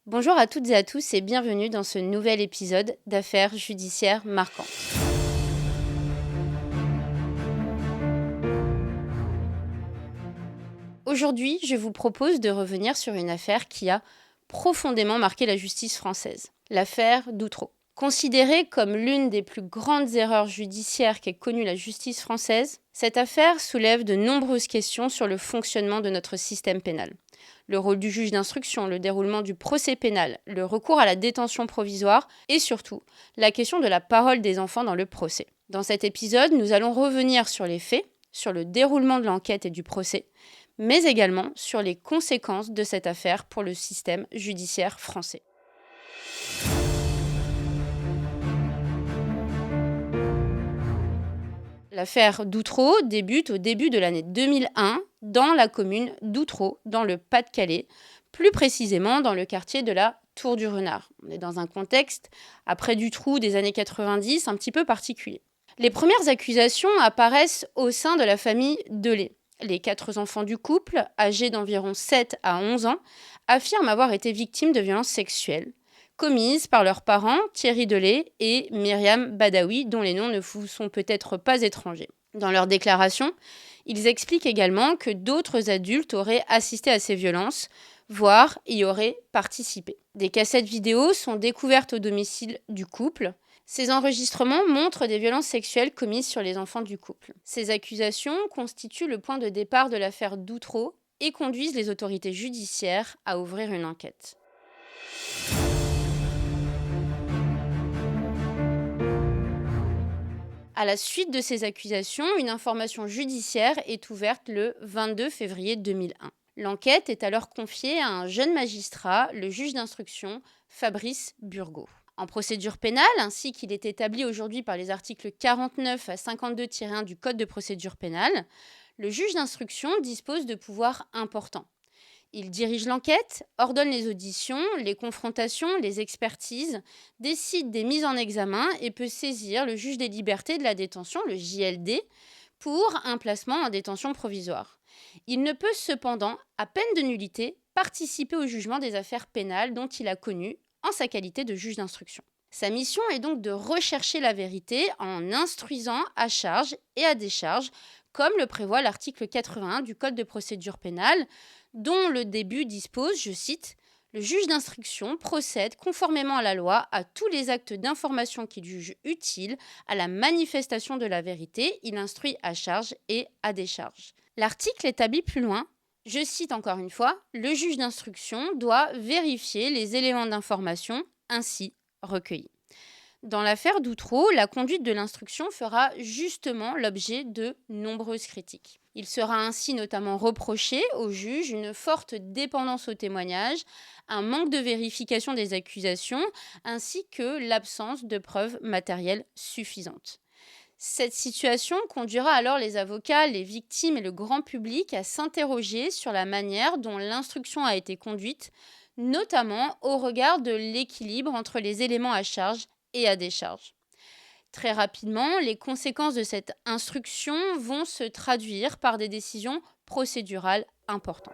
Bonjour à toutes et à tous et bienvenue dans ce nouvel épisode d'Affaires judiciaires marquantes. Aujourd'hui, je vous propose de revenir sur une affaire qui a profondément marqué la justice française, l'affaire d'Outreau. Considérée comme l'une des plus grandes erreurs judiciaires qu'ait connue la justice française, cette affaire soulève de nombreuses questions sur le fonctionnement de notre système pénal. Le rôle du juge d'instruction, le déroulement du procès pénal, le recours à la détention provisoire et surtout la question de la parole des enfants dans le procès. Dans cet épisode, nous allons revenir sur les faits, sur le déroulement de l'enquête et du procès, mais également sur les conséquences de cette affaire pour le système judiciaire français. L'affaire d'Outreau débute au début de l'année 2001 dans la commune d'Outreau, dans le Pas-de-Calais, plus précisément dans le quartier de la Tour du Renard. On est dans un contexte, après Dutroux des années 90, un petit peu particulier. Les premières accusations apparaissent au sein de la famille Delay. Les 4 enfants du couple, âgés d'environ 7 à 11 ans, affirment avoir été victimes de violences sexuelles commises par leurs parents Thierry Delay et Myriam Badawi, dont les noms ne vous sont peut-être pas étrangers. Dans leurs déclarations, ils expliquent également que d'autres adultes auraient assisté à ces violences, voire y auraient participé. Des cassettes vidéo sont découvertes au domicile du couple. Ces enregistrements montrent des violences sexuelles commises sur les enfants du couple. Ces accusations constituent le point de départ de l'affaire d'Outreau et conduisent les autorités judiciaires à ouvrir une enquête. À la suite de ces accusations, une information judiciaire est ouverte le 22 février 2001. L'enquête est alors confiée à un jeune magistrat, le juge d'instruction Fabrice Burgot. En procédure pénale, ainsi qu'il est établi aujourd'hui par les articles 49 à 52-1 du Code de procédure pénale, le juge d'instruction dispose de pouvoirs importants. Il dirige l'enquête, ordonne les auditions, les confrontations, les expertises, décide des mises en examen et peut saisir le juge des libertés de la détention, le JLD, pour un placement en détention provisoire. Il ne peut cependant, à peine de nullité, participer au jugement des affaires pénales dont il a connu en sa qualité de juge d'instruction. Sa mission est donc de rechercher la vérité en instruisant à charge et à décharge, comme le prévoit l'article 81 du Code de procédure pénale, dont le début dispose, je cite, « Le juge d'instruction procède conformément à la loi à tous les actes d'information qu'il juge utiles à la manifestation de la vérité, il instruit à charge et à décharge. » L'article établit plus loin, je cite encore une fois, « Le juge d'instruction doit vérifier les éléments d'information ainsi recueillis. » Dans l'affaire d'Outreau, la conduite de l'instruction fera justement l'objet de nombreuses critiques. Il sera ainsi notamment reproché au juge une forte dépendance au témoignage, un manque de vérification des accusations, ainsi que l'absence de preuves matérielles suffisantes. Cette situation conduira alors les avocats, les victimes et le grand public à s'interroger sur la manière dont l'instruction a été conduite, notamment au regard de l'équilibre entre les éléments à charge et à décharge. Très rapidement, les conséquences de cette instruction vont se traduire par des décisions procédurales importantes.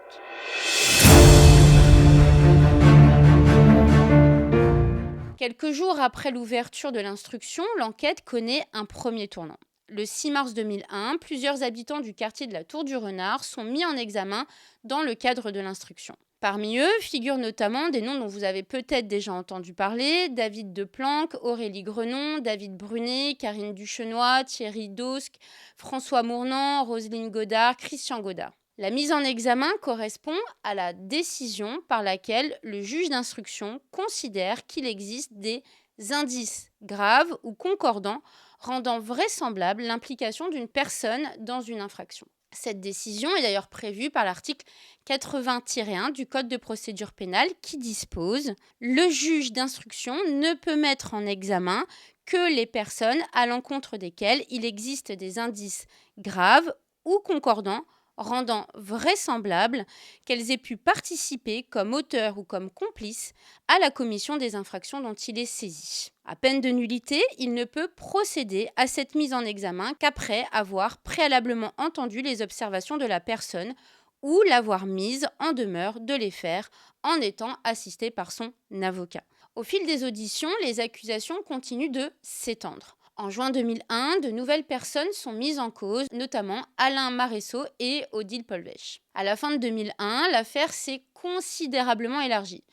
Quelques jours après l'ouverture de l'instruction, l'enquête connaît un premier tournant. Le 6 mars 2001, plusieurs habitants du quartier de la Tour du Renard sont mis en examen dans le cadre de l'instruction. Parmi eux figurent notamment des noms dont vous avez peut-être déjà entendu parler, David Deplanque, Aurélie Grenon, David Brunet, Karine Duchenois, Thierry Dosque, François Mournant, Roselyne Godard, Christian Godard. La mise en examen correspond à la décision par laquelle le juge d'instruction considère qu'il existe des indices graves ou concordants rendant vraisemblable l'implication d'une personne dans une infraction. Cette décision est d'ailleurs prévue par l'article 80-1 du Code de procédure pénale qui dispose « Le juge d'instruction ne peut mettre en examen que les personnes à l'encontre desquelles il existe des indices graves ou concordants rendant vraisemblable qu'elles aient pu participer comme auteurs ou comme complices à la commission des infractions dont il est saisi. À peine de nullité, il ne peut procéder à cette mise en examen qu'après avoir préalablement entendu les observations de la personne ou l'avoir mise en demeure de les faire en étant assistée par son avocat. Au fil des auditions, les accusations continuent de s'étendre. En juin 2001, de nouvelles personnes sont mises en cause, notamment Alain Maresseau et Odile Polvech. À la fin de 2001, l'affaire s'est considérablement élargie.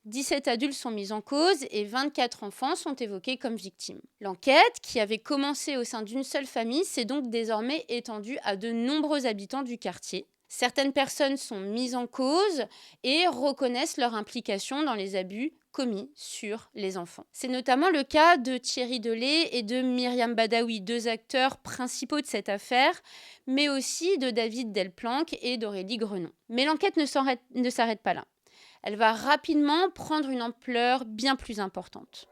17 adultes sont mis en cause et 24 enfants sont évoqués comme victimes. L'enquête, qui avait commencé au sein d'une seule famille, s'est donc désormais étendue à de nombreux habitants du quartier. Certaines personnes sont mises en cause et reconnaissent leur implication dans les abus commis sur les enfants. C'est notamment le cas de Thierry Delay et de Myriam Badawi, deux acteurs principaux de cette affaire, mais aussi de David Delplanque et d'Aurélie Grenon. Mais l'enquête ne s'arrête pas là. Elle va rapidement prendre une ampleur bien plus importante.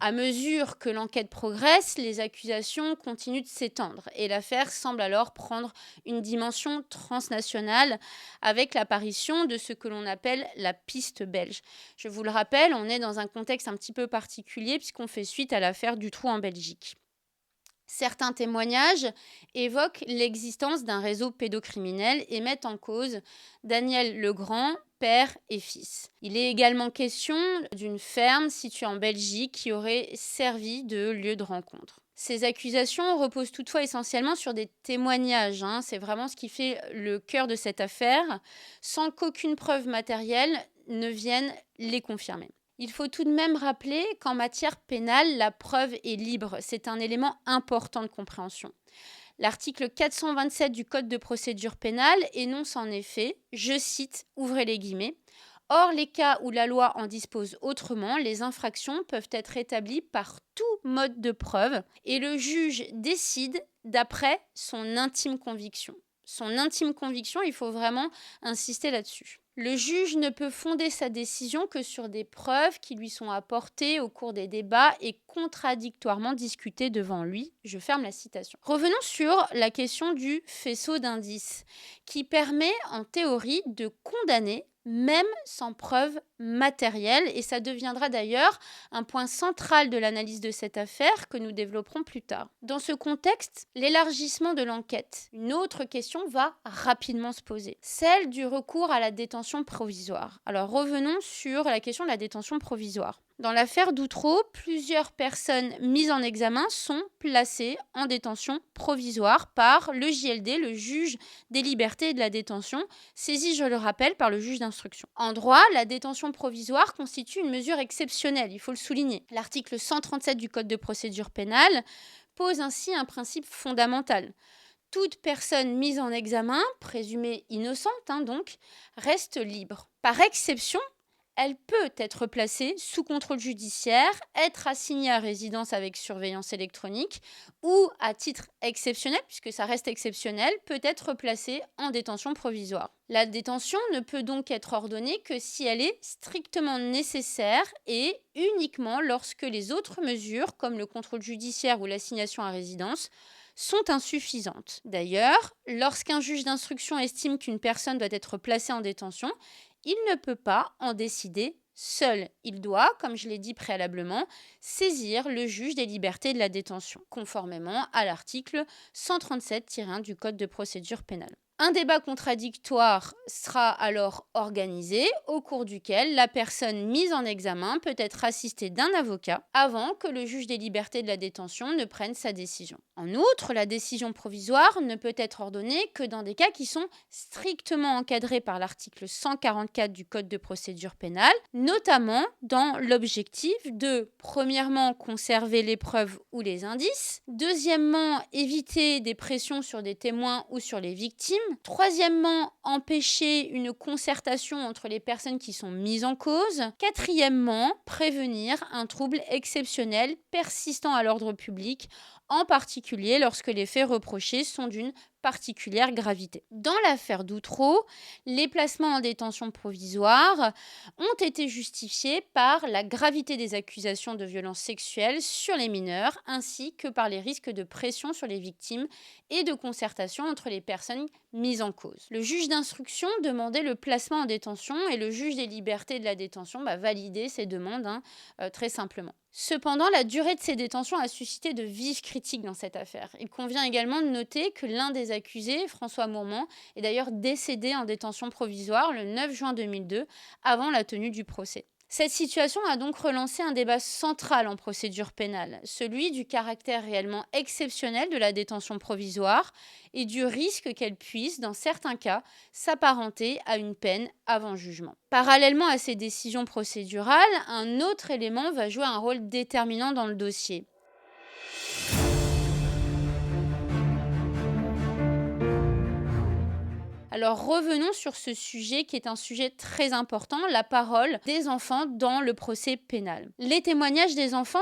À mesure que l'enquête progresse, les accusations continuent de s'étendre et l'affaire semble alors prendre une dimension transnationale avec l'apparition de ce que l'on appelle la piste belge. Je vous le rappelle, on est dans un contexte un petit peu particulier puisqu'on fait suite à l'affaire Dutroux en Belgique. Certains témoignages évoquent l'existence d'un réseau pédocriminel et mettent en cause Daniel Legrand, père et fils. Il est également question d'une ferme située en Belgique qui aurait servi de lieu de rencontre. Ces accusations reposent toutefois essentiellement sur des témoignages, c'est vraiment ce qui fait le cœur de cette affaire, sans qu'aucune preuve matérielle ne vienne les confirmer. Il faut tout de même rappeler qu'en matière pénale, la preuve est libre. C'est un élément important de compréhension. L'article 427 du Code de procédure pénale énonce en effet, je cite, ouvrez les guillemets, « Or, les cas où la loi en dispose autrement, les infractions peuvent être établies par tout mode de preuve et le juge décide d'après son intime conviction. » Son intime conviction, il faut vraiment insister là-dessus. Le juge ne peut fonder sa décision que sur des preuves qui lui sont apportées au cours des débats et contradictoirement discutées devant lui. Je ferme la citation. Revenons sur la question du faisceau d'indices, qui permet en théorie de condamner même sans preuve matérielle, et ça deviendra d'ailleurs un point central de l'analyse de cette affaire que nous développerons plus tard. Dans ce contexte, l'élargissement de l'enquête, une autre question va rapidement se poser, celle du recours à la détention provisoire. Alors revenons sur la question de la détention provisoire. Dans l'affaire Dutroux, plusieurs personnes mises en examen sont placées en détention provisoire par le JLD, le juge des libertés et de la détention, saisi, je le rappelle, par le juge d'instruction. En droit, la détention provisoire constitue une mesure exceptionnelle, il faut le souligner. L'article 137 du Code de procédure pénale pose ainsi un principe fondamental. Toute personne mise en examen, présumée innocente donc, reste libre. Par exception, elle peut être placée sous contrôle judiciaire, être assignée à résidence avec surveillance électronique ou, à titre exceptionnel, puisque ça reste exceptionnel, peut être placée en détention provisoire. La détention ne peut donc être ordonnée que si elle est strictement nécessaire et uniquement lorsque les autres mesures, comme le contrôle judiciaire ou l'assignation à résidence, sont insuffisantes. D'ailleurs, lorsqu'un juge d'instruction estime qu'une personne doit être placée en détention, il ne peut pas en décider seul. Il doit, comme je l'ai dit préalablement, saisir le juge des libertés et de la détention, conformément à l'article 137-1 du Code de procédure pénale. Un débat contradictoire sera alors organisé, au cours duquel la personne mise en examen peut être assistée d'un avocat avant que le juge des libertés et de la détention ne prenne sa décision. En outre, la décision provisoire ne peut être ordonnée que dans des cas qui sont strictement encadrés par l'article 144 du Code de procédure pénale, notamment dans l'objectif de, premièrement, conserver les preuves ou les indices, deuxièmement, éviter des pressions sur des témoins ou sur les victimes, troisièmement, empêcher une concertation entre les personnes qui sont mises en cause, quatrièmement, prévenir un trouble exceptionnel persistant à l'ordre public, en particulier lorsque les faits reprochés sont d'une particulière gravité. Dans l'affaire Dutroux, les placements en détention provisoire ont été justifiés par la gravité des accusations de violences sexuelles sur les mineurs, ainsi que par les risques de pression sur les victimes et de concertation entre les personnes mises en cause. Le juge d'instruction demandait le placement en détention et le juge des libertés et de la détention validait ces demandes très simplement. Cependant, la durée de ces détentions a suscité de vives critiques dans cette affaire. Il convient également de noter que l'un des accusés, François Mourmand, est d'ailleurs décédé en détention provisoire le 9 juin 2002, avant la tenue du procès. Cette situation a donc relancé un débat central en procédure pénale, celui du caractère réellement exceptionnel de la détention provisoire et du risque qu'elle puisse, dans certains cas, s'apparenter à une peine avant jugement. Parallèlement à ces décisions procédurales, un autre élément va jouer un rôle déterminant dans le dossier. Alors revenons sur ce sujet qui est un sujet très important, la parole des enfants dans le procès pénal. Les témoignages des enfants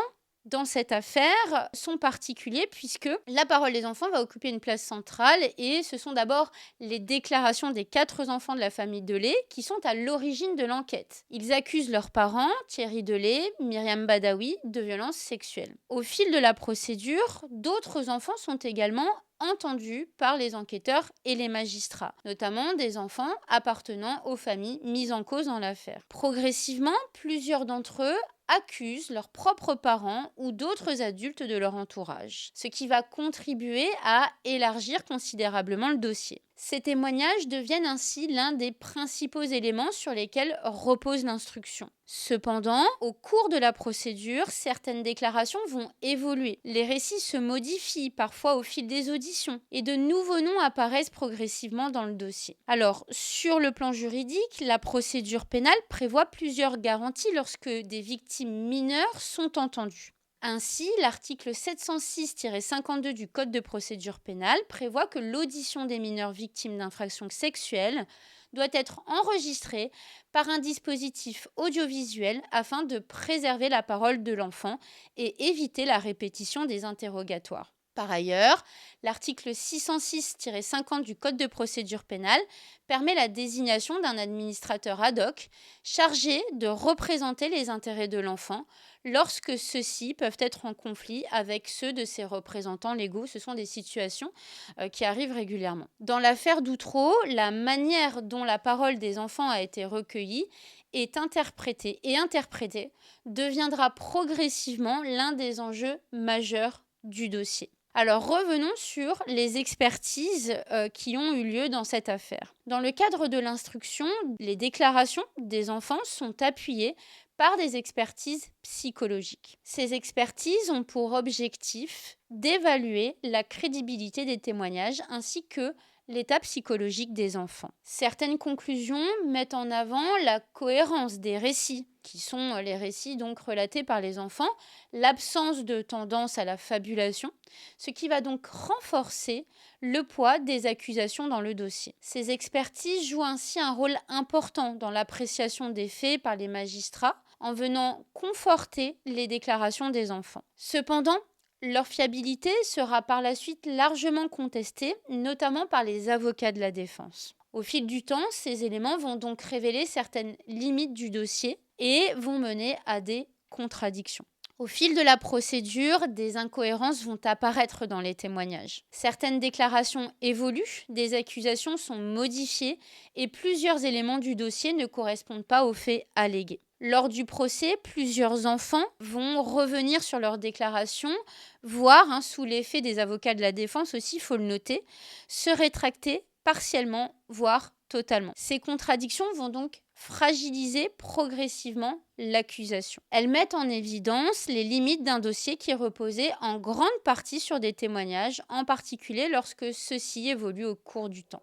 dans cette affaire sont particuliers puisque la parole des enfants va occuper une place centrale et ce sont d'abord les déclarations des 4 enfants de la famille Delay qui sont à l'origine de l'enquête. Ils accusent leurs parents, Thierry Delay, Myriam Badawi, de violences sexuelles. Au fil de la procédure, d'autres enfants sont également entendus par les enquêteurs et les magistrats, notamment des enfants appartenant aux familles mises en cause dans l'affaire. Progressivement, plusieurs d'entre eux accusent leurs propres parents ou d'autres adultes de leur entourage, ce qui va contribuer à élargir considérablement le dossier. Ces témoignages deviennent ainsi l'un des principaux éléments sur lesquels repose l'instruction. Cependant, au cours de la procédure, certaines déclarations vont évoluer. Les récits se modifient parfois au fil des auditions et de nouveaux noms apparaissent progressivement dans le dossier. Alors, sur le plan juridique, la procédure pénale prévoit plusieurs garanties lorsque des victimes mineures sont entendues. Ainsi, l'article 706-52 du Code de procédure pénale prévoit que l'audition des mineurs victimes d'infractions sexuelles doit être enregistrée par un dispositif audiovisuel afin de préserver la parole de l'enfant et éviter la répétition des interrogatoires. Par ailleurs, l'article 606-50 du Code de procédure pénale permet la désignation d'un administrateur ad hoc chargé de représenter les intérêts de l'enfant lorsque ceux-ci peuvent être en conflit avec ceux de ses représentants légaux. Ce sont des situations qui arrivent régulièrement. Dans l'affaire d'Outreau, la manière dont la parole des enfants a été recueillie est interprétée deviendra progressivement l'un des enjeux majeurs du dossier. Alors revenons sur les expertises qui ont eu lieu dans cette affaire. Dans le cadre de l'instruction, les déclarations des enfants sont appuyées par des expertises psychologiques. Ces expertises ont pour objectif d'évaluer la crédibilité des témoignages ainsi que l'état psychologique des enfants. Certaines conclusions mettent en avant la cohérence des récits, qui sont les récits donc relatés par les enfants, l'absence de tendance à la fabulation, ce qui va donc renforcer le poids des accusations dans le dossier. Ces expertises jouent ainsi un rôle important dans l'appréciation des faits par les magistrats, en venant conforter les déclarations des enfants. Cependant, leur fiabilité sera par la suite largement contestée, notamment par les avocats de la défense. Au fil du temps, ces éléments vont donc révéler certaines limites du dossier et vont mener à des contradictions. Au fil de la procédure, des incohérences vont apparaître dans les témoignages. Certaines déclarations évoluent, des accusations sont modifiées et plusieurs éléments du dossier ne correspondent pas aux faits allégués. Lors du procès, plusieurs enfants vont revenir sur leurs déclarations, voire, sous l'effet des avocats de la défense aussi, il faut le noter, se rétracter partiellement, voire totalement. Ces contradictions vont donc fragiliser progressivement l'accusation. Elles mettent en évidence les limites d'un dossier qui reposait en grande partie sur des témoignages, en particulier lorsque ceux-ci évoluent au cours du temps.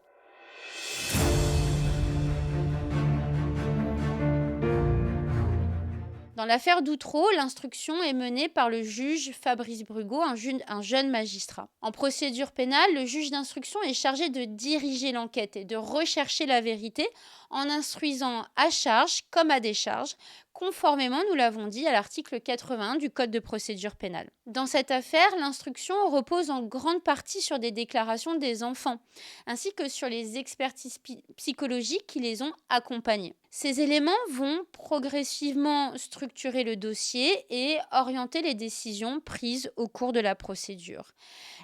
Dans l'affaire d'Outreau, l'instruction est menée par le juge Fabrice Brugot, un jeune magistrat. En procédure pénale, le juge d'instruction est chargé de diriger l'enquête et de rechercher la vérité en instruisant à charge comme à décharge, conformément, nous l'avons dit, à l'article 81 du Code de procédure pénale. Dans cette affaire, l'instruction repose en grande partie sur des déclarations des enfants, ainsi que sur les expertises psychologiques qui les ont accompagnés. Ces éléments vont progressivement structurer le dossier et orienter les décisions prises au cours de la procédure.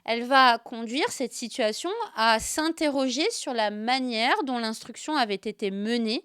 Elle va conduire cette situation à s'interroger sur la manière dont l'instruction avait été menée,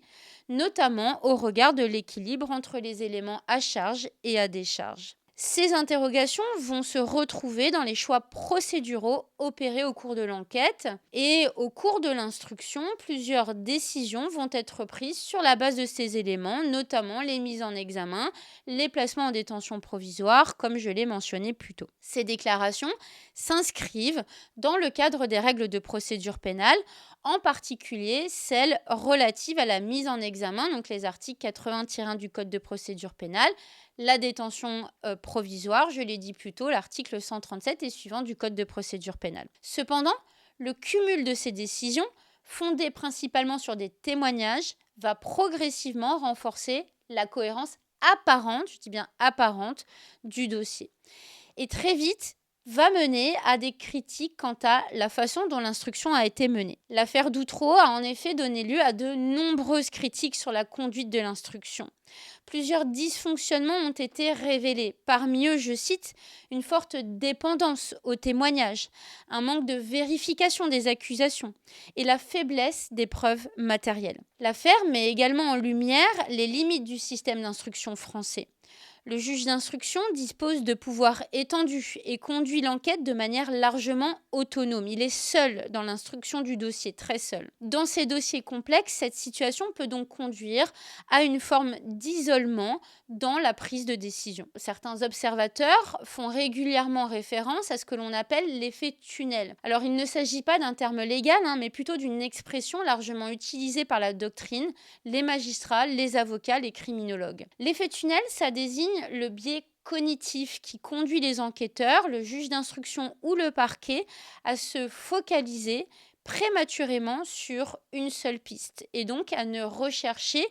notamment au regard de l'équilibre entre les éléments à charge et à décharge. Ces interrogations vont se retrouver dans les choix procéduraux opérés au cours de l'enquête et au cours de l'instruction, plusieurs décisions vont être prises sur la base de ces éléments, notamment les mises en examen, les placements en détention provisoire, comme je l'ai mentionné plus tôt. Ces déclarations s'inscrivent dans le cadre des règles de procédure pénale, en particulier celles relatives à la mise en examen, donc les articles 80-1 du Code de procédure pénale, la détention provisoire, je l'ai dit plus tôt, l'article 137 et suivant du Code de procédure pénale. Cependant, le cumul de ces décisions, fondées principalement sur des témoignages, va progressivement renforcer la cohérence apparente, je dis bien apparente, du dossier. Et très vite, va mener à des critiques quant à la façon dont l'instruction a été menée. L'affaire Doutreau a en effet donné lieu à de nombreuses critiques sur la conduite de l'instruction. Plusieurs dysfonctionnements ont été révélés. Parmi eux, je cite, une forte dépendance aux témoignages, un manque de vérification des accusations et la faiblesse des preuves matérielles. L'affaire met également en lumière les limites du système d'instruction français. Le juge d'instruction dispose de pouvoirs étendus et conduit l'enquête de manière largement autonome. Il est seul dans l'instruction du dossier, très seul. Dans ces dossiers complexes, cette situation peut donc conduire à une forme d'isolement dans la prise de décision. Certains observateurs font régulièrement référence à ce que l'on appelle l'effet tunnel. Alors, il ne s'agit pas d'un terme légal, mais plutôt d'une expression largement utilisée par la doctrine, les magistrats, les avocats, les criminologues. L'effet tunnel, ça désigne le biais cognitif qui conduit les enquêteurs, le juge d'instruction ou le parquet à se focaliser prématurément sur une seule piste et donc à ne rechercher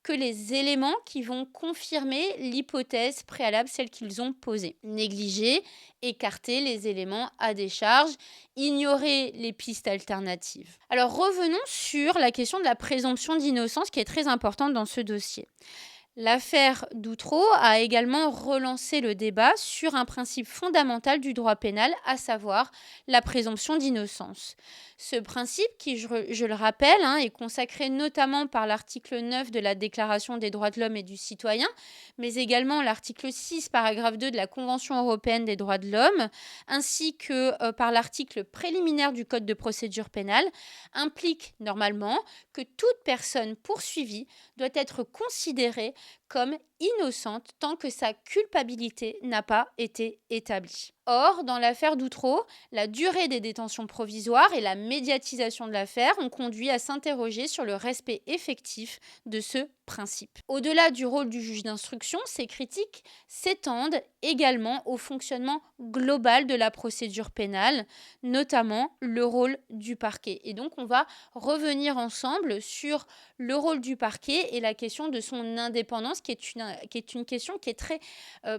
que les éléments qui vont confirmer l'hypothèse préalable, celle qu'ils ont posée. Négliger, écarter les éléments à décharge, ignorer les pistes alternatives. Alors revenons sur la question de la présomption d'innocence qui est très importante dans ce dossier. L'affaire Doutreau a également relancé le débat sur un principe fondamental du droit pénal, à savoir la présomption d'innocence. Ce principe, qui, je le rappelle, est consacré notamment par l'article 9 de la Déclaration des droits de l'homme et du citoyen, mais également l'article 6, paragraphe 2 de la Convention européenne des droits de l'homme, ainsi que par l'article préliminaire du Code de procédure pénale, implique normalement que toute personne poursuivie doit être considérée comme innocente tant que sa culpabilité n'a pas été établie. Or, dans l'affaire Doutreau, la durée des détentions provisoires et la médiatisation de l'affaire ont conduit à s'interroger sur le respect effectif de ce principe. Au-delà du rôle du juge d'instruction, ces critiques s'étendent également au fonctionnement global de la procédure pénale, notamment le rôle du parquet. Et donc, on va revenir ensemble sur le rôle du parquet et la question de son indépendance, qui est une question qui est très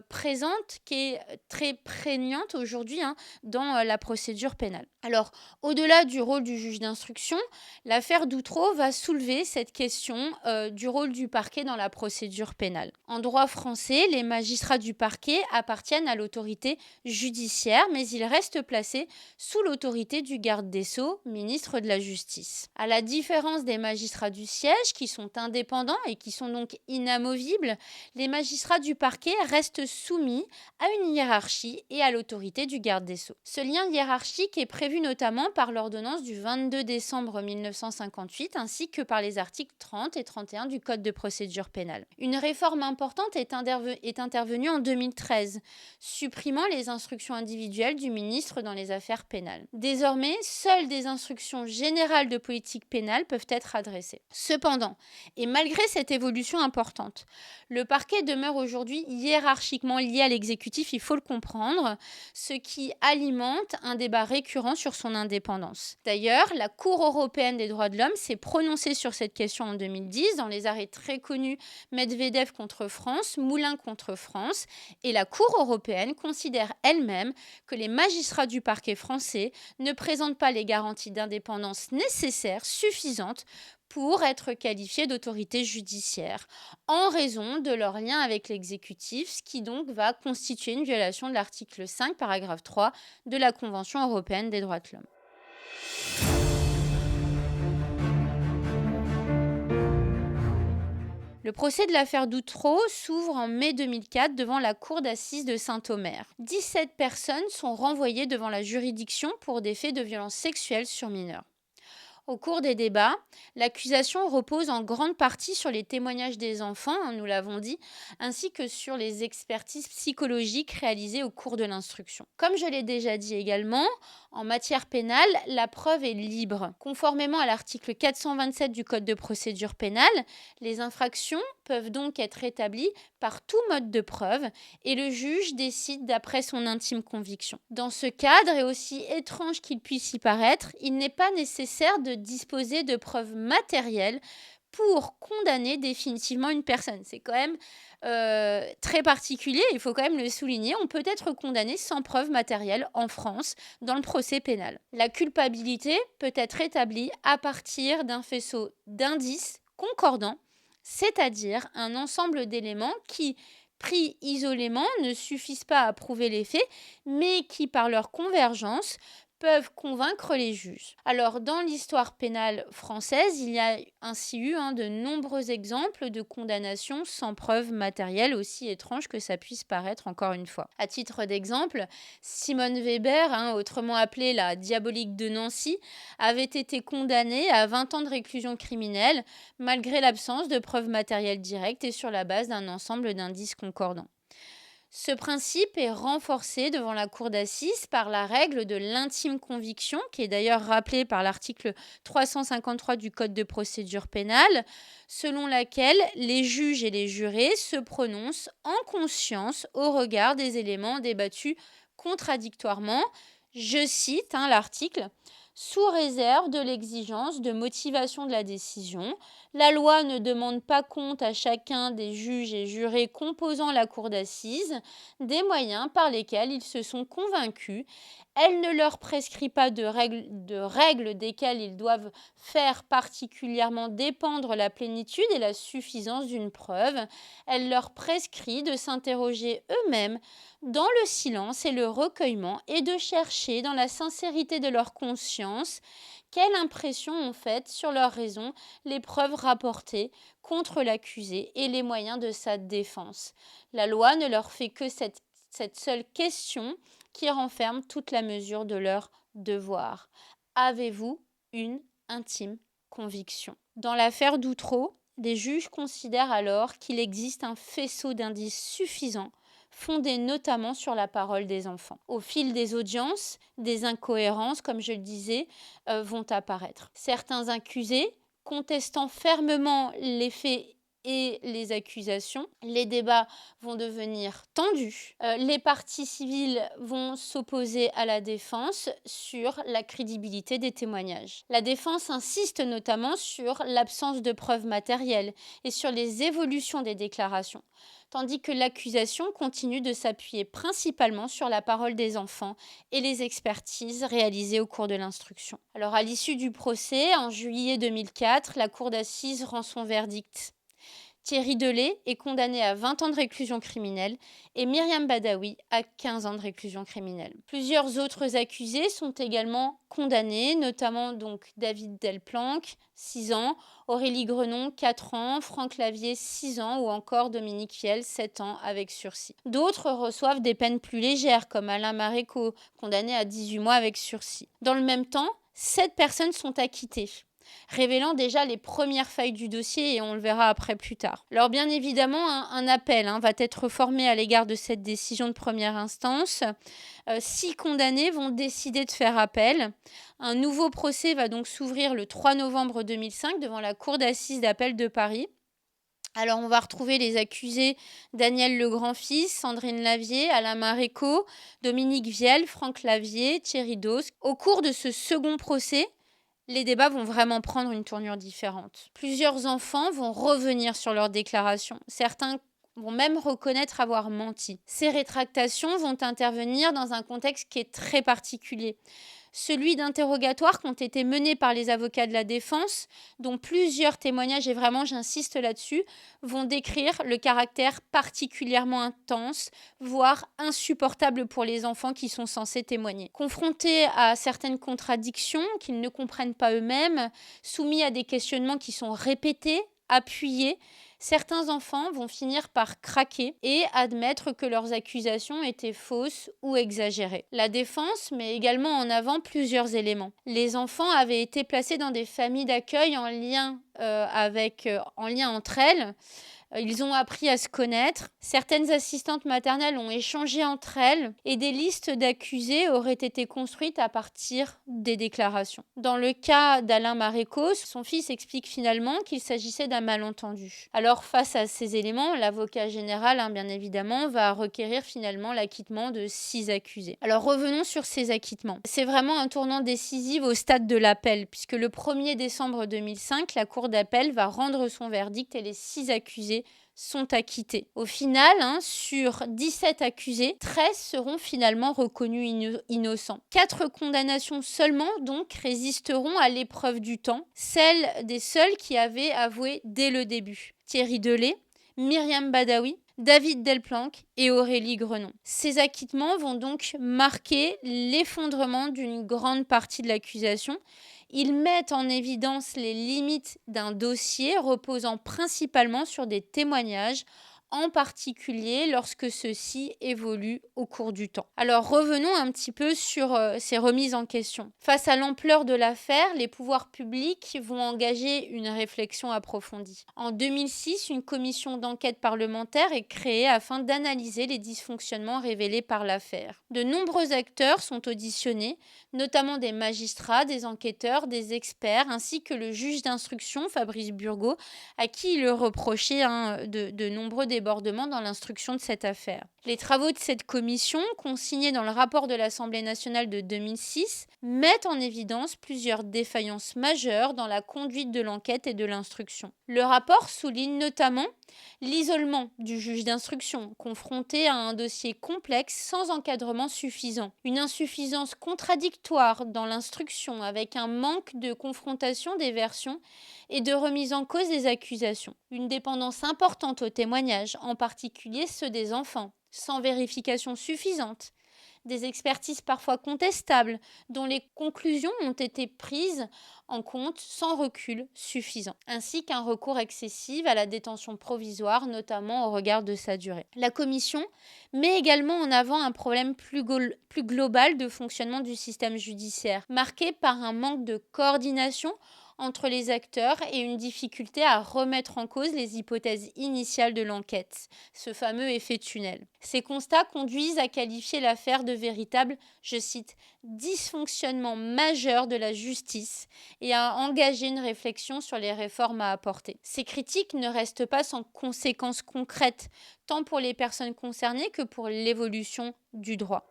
présente, qui est très prégnante aujourd'hui dans la procédure pénale. Alors, au-delà du rôle du juge d'instruction, l'affaire Doutreau va soulever cette question du rôle du parquet dans la procédure pénale. En droit français, les magistrats du parquet appartiennent à l'autorité judiciaire, mais ils restent placés sous l'autorité du garde des Sceaux, ministre de la Justice. À la différence des magistrats du siège, qui sont indépendants et qui sont donc inamovibles, les magistrats du parquet restent soumis à une hiérarchie et à l'autorité du garde des Sceaux. Ce lien hiérarchique est prévu notamment par l'ordonnance du 22 décembre 1958 ainsi que par les articles 30 et 31 du Code de procédure pénale. Une réforme importante est intervenue en 2013, supprimant les instructions individuelles du ministre dans les affaires pénales. Désormais, seules des instructions générales de politique pénale peuvent être adressées. Cependant, et malgré cette évolution importante, le parquet demeure aujourd'hui hiérarchiquement lié à l'exécutif, il faut le comprendre, ce qui alimente un débat récurrent sur son indépendance. D'ailleurs, la Cour européenne des droits de l'homme s'est prononcée sur cette question en 2010 dans les arrêts très connus Medvedev contre France, Moulin contre France, et la Cour européenne considère elle-même que les magistrats du parquet français ne présentent pas les garanties d'indépendance nécessaires, suffisantes, pour être qualifiés d'autorité judiciaire, en raison de leur lien avec l'exécutif, ce qui donc va constituer une violation de l'article 5, paragraphe 3 de la Convention européenne des droits de l'homme. Le procès de l'affaire Doutreau s'ouvre en mai 2004 devant la cour d'assises de Saint-Omer. 17 personnes sont renvoyées devant la juridiction pour des faits de violence sexuelle sur mineurs. Au cours des débats, l'accusation repose en grande partie sur les témoignages des enfants, nous l'avons dit, ainsi que sur les expertises psychologiques réalisées au cours de l'instruction. Comme je l'ai déjà dit également, en matière pénale, la preuve est libre. Conformément à l'article 427 du Code de procédure pénale, les infractions peuvent donc être établies par tout mode de preuve et le juge décide d'après son intime conviction. Dans ce cadre, et aussi étrange qu'il puisse y paraître, il n'est pas nécessaire de disposer de preuves matérielles pour condamner définitivement une personne. C'est quand même très particulier, il faut quand même le souligner. On peut être condamné sans preuve matérielle en France dans le procès pénal. La culpabilité peut être établie à partir d'un faisceau d'indices concordants, c'est-à-dire un ensemble d'éléments qui, pris isolément, ne suffisent pas à prouver les faits, mais qui, par leur convergence, peuvent convaincre les juges. Alors, dans l'histoire pénale française, il y a ainsi eu de nombreux exemples de condamnations sans preuve matérielle, aussi étrange que ça puisse paraître encore une fois. À titre d'exemple, Simone Weber, autrement appelée la diabolique de Nancy, avait été condamnée à 20 ans de réclusion criminelle, malgré l'absence de preuves matérielles directes et sur la base d'un ensemble d'indices concordants. Ce principe est renforcé devant la cour d'assises par la règle de l'intime conviction, qui est d'ailleurs rappelée par l'article 353 du Code de procédure pénale, selon laquelle les juges et les jurés se prononcent en conscience au regard des éléments débattus contradictoirement. Je cite l'article. Sous réserve de l'exigence de motivation de la décision, la loi ne demande pas compte à chacun des juges et jurés composant la cour d'assises des moyens par lesquels ils se sont convaincus. Elle ne leur prescrit pas de règles desquelles ils doivent faire particulièrement dépendre la plénitude et la suffisance d'une preuve. Elle leur prescrit de s'interroger eux-mêmes dans le silence et le recueillement et de chercher dans la sincérité de leur conscience quelle impression ont fait sur leur raison les preuves rapportées contre l'accusé et les moyens de sa défense. La loi ne leur fait que cette seule question qui renferme toute la mesure de leur devoir. Avez-vous une intime conviction ? Dans l'affaire Doutreau, des juges considèrent alors qu'il existe un faisceau d'indices suffisants fondés notamment sur la parole des enfants. Au fil des audiences, des incohérences, comme je le disais, vont apparaître. Certains accusés, contestant fermement les faits et les accusations, les débats vont devenir tendus. Les parties civiles vont s'opposer à la défense sur la crédibilité des témoignages. La défense insiste notamment sur l'absence de preuves matérielles et sur les évolutions des déclarations, tandis que l'accusation continue de s'appuyer principalement sur la parole des enfants et les expertises réalisées au cours de l'instruction. Alors, à l'issue du procès, en juillet 2004, la cour d'assises rend son verdict. Thierry Delay est condamné à 20 ans de réclusion criminelle et Myriam Badawi à 15 ans de réclusion criminelle. Plusieurs autres accusés sont également condamnés, notamment donc David Delplanque, 6 ans, Aurélie Grenon, 4 ans, Franck Lavier, 6 ans ou encore Dominique Fiel, 7 ans avec sursis. D'autres reçoivent des peines plus légères comme Alain Maréco, condamné à 18 mois avec sursis. Dans le même temps, 7 personnes sont acquittées, révélant déjà les premières failles du dossier et on le verra après plus tard. Alors bien évidemment, un appel va être formé à l'égard de cette décision de première instance. 6 condamnés vont décider de faire appel. Un nouveau procès va donc s'ouvrir le 3 novembre 2005 devant la Cour d'assises d'appel de Paris. Alors, on va retrouver les accusés Daniel Le Grand-Fils, Sandrine Lavier, Alain Maréco, Dominique Viel, Franck Lavier, Thierry Dos. Au cours de ce second procès, les débats vont vraiment prendre une tournure différente. Plusieurs enfants vont revenir sur leurs déclarations. Certains vont même reconnaître avoir menti. Ces rétractations vont intervenir dans un contexte qui est très particulier. Celui d'interrogatoires qui ont été menés par les avocats de la défense, dont plusieurs témoignages, et vraiment j'insiste là-dessus, vont décrire le caractère particulièrement intense, voire insupportable pour les enfants qui sont censés témoigner. Confrontés à certaines contradictions qu'ils ne comprennent pas eux-mêmes, soumis à des questionnements qui sont répétés, appuyés, Certains enfants vont finir par craquer et admettre que leurs accusations étaient fausses ou exagérées. La défense met également en avant plusieurs éléments. Les enfants avaient été placés dans des familles d'accueil en lien entre elles. Ils ont appris à se connaître. Certaines assistantes maternelles ont échangé entre elles et des listes d'accusés auraient été construites à partir des déclarations. Dans le cas d'Alain Marécaux, son fils explique finalement qu'il s'agissait d'un malentendu. Alors face à ces éléments, l'avocat général, bien évidemment, va requérir finalement l'acquittement de 6 accusés. Alors revenons sur ces acquittements. C'est vraiment un tournant décisif au stade de l'appel, puisque le 1er décembre 2005, la cour d'appel va rendre son verdict et les 6 accusés sont acquittés. Au final, sur 17 accusés, 13 seront finalement reconnus innocents. 4 condamnations seulement, donc, résisteront à l'épreuve du temps, celles des seuls qui avaient avoué dès le début. Thierry Delay, Myriam Badawi, David Delplanque et Aurélie Grenon. Ces acquittements vont donc marquer l'effondrement d'une grande partie de l'accusation. Ils mettent en évidence les limites d'un dossier reposant principalement sur des témoignages, en particulier lorsque ceux-ci évoluent au cours du temps. Alors revenons un petit peu sur ces remises en question. Face à l'ampleur de l'affaire, les pouvoirs publics vont engager une réflexion approfondie. En 2006, une commission d'enquête parlementaire est créée afin d'analyser les dysfonctionnements révélés par l'affaire. De nombreux acteurs sont auditionnés, notamment des magistrats, des enquêteurs, des experts, ainsi que le juge d'instruction, Fabrice Burgot, à qui il est reproché de nombreux débordements dans l'instruction de cette affaire. Les travaux de cette commission, consignés dans le rapport de l'Assemblée nationale de 2006, mettent en évidence plusieurs défaillances majeures dans la conduite de l'enquête et de l'instruction. Le rapport souligne notamment l'isolement du juge d'instruction, confronté à un dossier complexe sans encadrement suffisant, une insuffisance contradictoire dans l'instruction avec un manque de confrontation des versions et de remise en cause des accusations, une dépendance importante aux témoignages, en particulier ceux des enfants, sans vérification suffisante, des expertises parfois contestables, dont les conclusions ont été prises en compte sans recul suffisant, ainsi qu'un recours excessif à la détention provisoire, notamment au regard de sa durée. La commission met également en avant un problème plus global de fonctionnement du système judiciaire, marqué par un manque de coordination entre les acteurs et une difficulté à remettre en cause les hypothèses initiales de l'enquête, ce fameux effet tunnel. Ces constats conduisent à qualifier l'affaire de véritable, je cite, dysfonctionnement majeur de la justice et à engager une réflexion sur les réformes à apporter. Ces critiques ne restent pas sans conséquences concrètes, tant pour les personnes concernées que pour l'évolution du droit.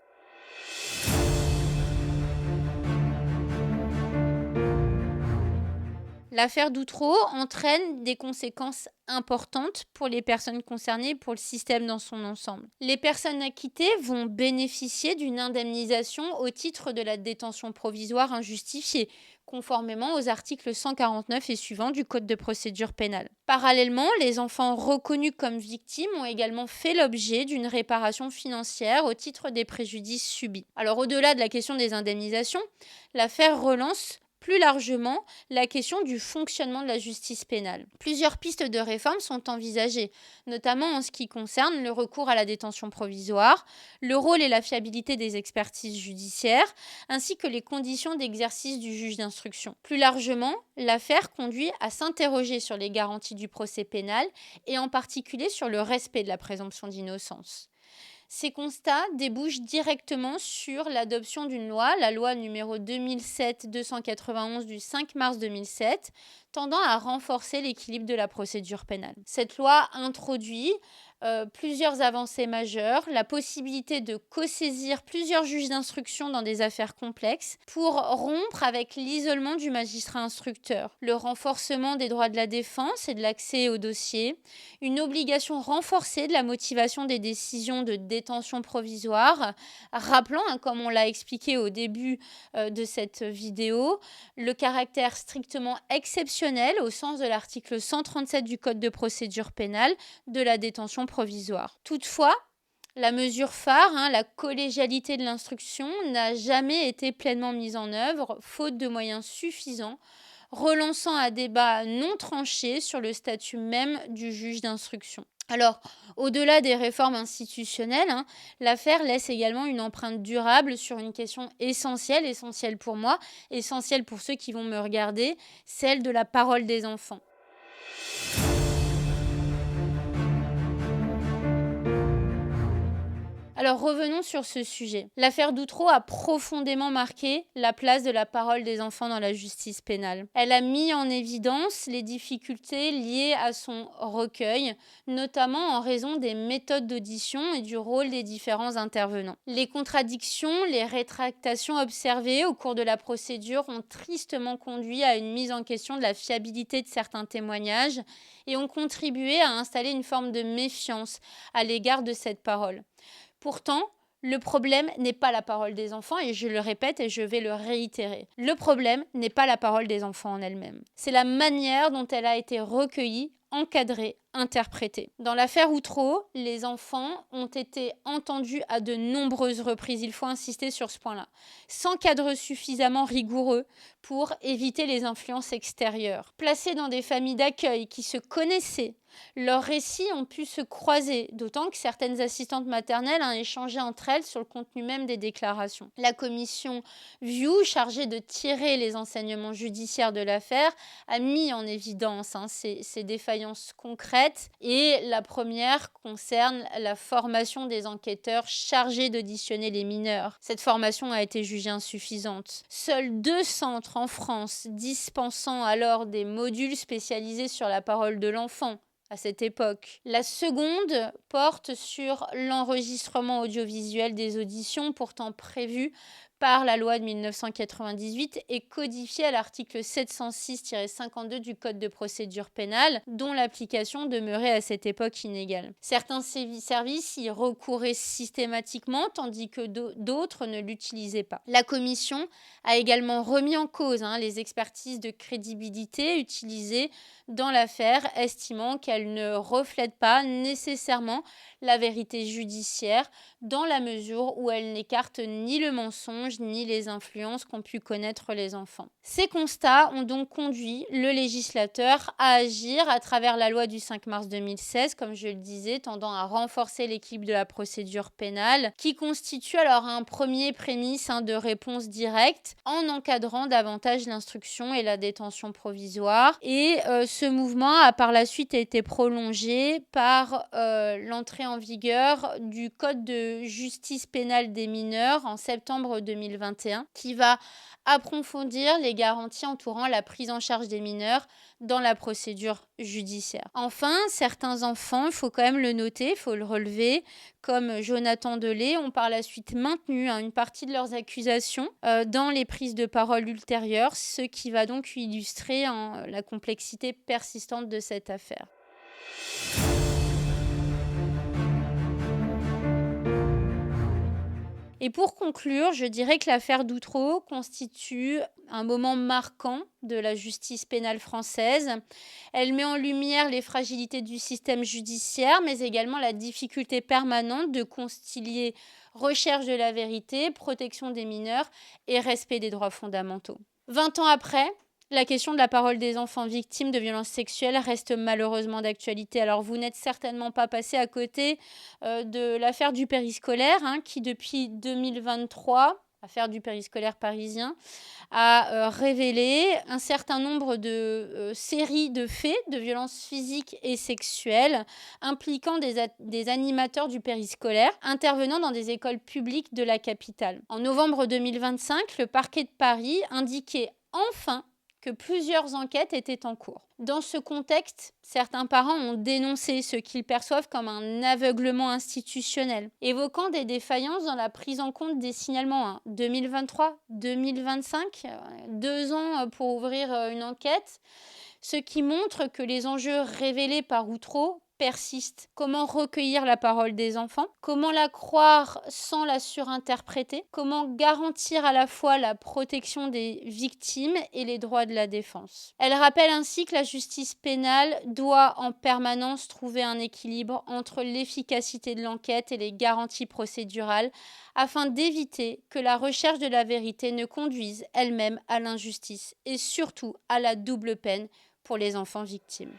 L'affaire d'Outreau entraîne des conséquences importantes pour les personnes concernées et pour le système dans son ensemble. Les personnes acquittées vont bénéficier d'une indemnisation au titre de la détention provisoire injustifiée, conformément aux articles 149 et suivants du Code de procédure pénale. Parallèlement, les enfants reconnus comme victimes ont également fait l'objet d'une réparation financière au titre des préjudices subis. Alors au-delà de la question des indemnisations, l'affaire relance plus largement la question du fonctionnement de la justice pénale. Plusieurs pistes de réforme sont envisagées, notamment en ce qui concerne le recours à la détention provisoire, le rôle et la fiabilité des expertises judiciaires, ainsi que les conditions d'exercice du juge d'instruction. Plus largement, l'affaire conduit à s'interroger sur les garanties du procès pénal et en particulier sur le respect de la présomption d'innocence. Ces constats débouchent directement sur l'adoption d'une loi, la loi numéro 2007-291 du 5 mars 2007, tendant à renforcer l'équilibre de la procédure pénale. Cette loi introduit plusieurs avancées majeures, la possibilité de co-saisir plusieurs juges d'instruction dans des affaires complexes pour rompre avec l'isolement du magistrat instructeur, le renforcement des droits de la défense et de l'accès au dossier, une obligation renforcée de la motivation des décisions de détention provisoire, rappelant, comme on l'a expliqué au début de cette vidéo, le caractère strictement exceptionnel au sens de l'article 137 du Code de procédure pénale de la détention provisoire. Toutefois, la mesure phare, la collégialité de l'instruction, n'a jamais été pleinement mise en œuvre, faute de moyens suffisants relançant un débat non tranché sur le statut même du juge d'instruction. Alors, au-delà des réformes institutionnelles, l'affaire laisse également une empreinte durable sur une question essentielle pour moi, essentielle pour ceux qui vont me regarder, celle de la parole des enfants. Alors revenons sur ce sujet. L'affaire Doutreau a profondément marqué la place de la parole des enfants dans la justice pénale. Elle a mis en évidence les difficultés liées à son recueil, notamment en raison des méthodes d'audition et du rôle des différents intervenants. Les contradictions, les rétractations observées au cours de la procédure ont tristement conduit à une mise en question de la fiabilité de certains témoignages et ont contribué à installer une forme de méfiance à l'égard de cette parole. Pourtant, le problème n'est pas la parole des enfants, et je le répète et je vais le réitérer. Le problème n'est pas la parole des enfants en elle-même. C'est la manière dont elle a été recueillie, encadrée, interprétée. Dans l'affaire Outreau, les enfants ont été entendus à de nombreuses reprises, il faut insister sur ce point-là, sans cadre suffisamment rigoureux pour éviter les influences extérieures. Placés dans des familles d'accueil qui se connaissaient, leurs récits ont pu se croiser, d'autant que certaines assistantes maternelles ont échangé entre elles sur le contenu même des déclarations. La commission View, chargée de tirer les enseignements judiciaires de l'affaire, a mis en évidence ces défaillances concrètes, et la première concerne la formation des enquêteurs chargés d'auditionner les mineurs. Cette formation a été jugée insuffisante. Seuls 2 centres en France dispensant alors des modules spécialisés sur la parole de l'enfant à cette époque. La seconde porte sur l'enregistrement audiovisuel des auditions, pourtant prévu par la loi de 1998 et codifié à l'article 706-52 du Code de procédure pénale, dont l'application demeurait à cette époque inégale. Certains services y recouraient systématiquement, tandis que d'autres ne l'utilisaient pas. La commission a également remis en cause les expertises de crédibilité utilisées dans l'affaire, estimant qu'elles ne reflètent pas nécessairement la vérité judiciaire, dans la mesure où elles n'écartent ni le mensonge ni les influences qu'ont pu connaître les enfants. Ces constats ont donc conduit le législateur à agir à travers la loi du 5 mars 2016, comme je le disais, tendant à renforcer l'équilibre de la procédure pénale, qui constitue alors un premier prémisse de réponse directe en encadrant davantage l'instruction et la détention provisoire. Et ce mouvement a par la suite été prolongé par l'entrée en vigueur du Code de justice pénale des mineurs en septembre 2021, qui va approfondir les garanties entourant la prise en charge des mineurs dans la procédure judiciaire. Enfin, certains enfants, il faut quand même le noter, il faut le relever, comme Jonathan Delay, ont par la suite maintenu une partie de leurs accusations dans les prises de parole ultérieures, ce qui va donc illustrer la complexité persistante de cette affaire. Et pour conclure, je dirais que l'affaire Doutreau constitue un moment marquant de la justice pénale française. Elle met en lumière les fragilités du système judiciaire, mais également la difficulté permanente de concilier recherche de la vérité, protection des mineurs et respect des droits fondamentaux. 20 ans après, la question de la parole des enfants victimes de violences sexuelles reste malheureusement d'actualité. Alors vous n'êtes certainement pas passé à côté de l'affaire du périscolaire, qui depuis 2023, affaire du périscolaire parisien, a révélé un certain nombre de séries de faits de violences physiques et sexuelles impliquant des animateurs du périscolaire intervenant dans des écoles publiques de la capitale. En novembre 2025, le parquet de Paris indiquait enfin que plusieurs enquêtes étaient en cours. Dans ce contexte, certains parents ont dénoncé ce qu'ils perçoivent comme un aveuglement institutionnel, évoquant des défaillances dans la prise en compte des signalements. 2023, 2025, 2 ans pour ouvrir une enquête, ce qui montre que les enjeux révélés par Outreau persiste, comment recueillir la parole des enfants, comment la croire sans la surinterpréter, comment garantir à la fois la protection des victimes et les droits de la défense. Elle rappelle ainsi que la justice pénale doit en permanence trouver un équilibre entre l'efficacité de l'enquête et les garanties procédurales afin d'éviter que la recherche de la vérité ne conduise elle-même à l'injustice et surtout à la double peine pour les enfants victimes.